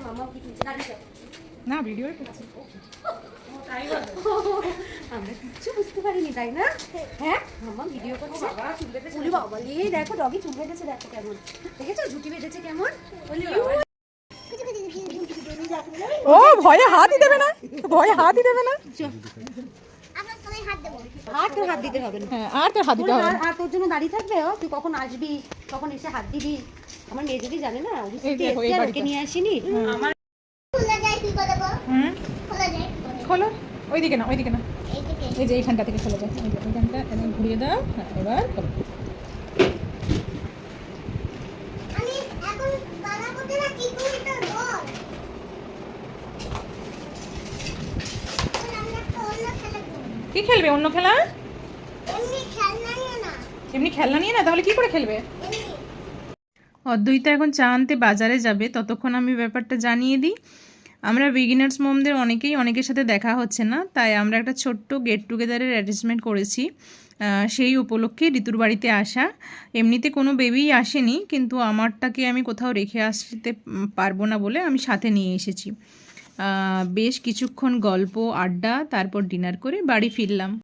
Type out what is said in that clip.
মামা কি কিনছে গাড়ি চাপ না ভিডিও করছি আমরা কিচ্ছু বুঝতে পারিনি তাই না? হ্যাঁ মামা ভিডিও করছে। বলি বাবা দেখো ডগি চুল বেঁধেছে, দেখো কেমন দেখেছো, ঝুটি বেঁধেছে কেমন। ও ভয়ে হাতই দেবে না, ভয়ে হাতই দেবে না। আর তোর হাত দিতে হবে না। হ্যাঁ আর তোর হাত দিতে হবে না। আর তোর জন্য দাঁড়িয়ে থাকবে ও, তুই কখন আসবি কখন এসে হাত দিবি। আমার মেয়ে যদি জানে না এই দেখো এই বাড়িতে ওকে নিয়ে আসিনি। আমার খোলো, ওইদিকে না ওইদিকে না, এই যে এইখানটা থেকে খোলা যায়, এই যে এইখানটা এখানে ঘুরিয়ে দাও। হ্যাঁ এবার খোলো। কি খেলবে অন্য খেলা? এমনি খেলনা নিয়ে না, তাহলে কি করে খেলবে? অদ্বৈতা এখন চা আনতে বাজারে যাবে, ততক্ষণ আমি ব্যাপারটা জানিয়ে দিই। আমরা বিগিনার্স মমদের অনেকেই অনেকের সাথে দেখা হচ্ছে না, তাই আমরা একটা ছোট্ট গেট টুগেদারের অ্যারেঞ্জমেন্ট করেছি। সেই উপলক্ষে ঋতুর বাড়িতে আসা। এমনিতে কোনো বেবিই আসেনি, কিন্তু আমারটাকে আমি কোথাও রেখে আসতে পারবো না বলে আমি সাথে নিয়ে এসেছি। বেশ কিছুক্ষণ গল্প আড্ডা, তারপর ডিনার করে বাড়ি ফিরলাম।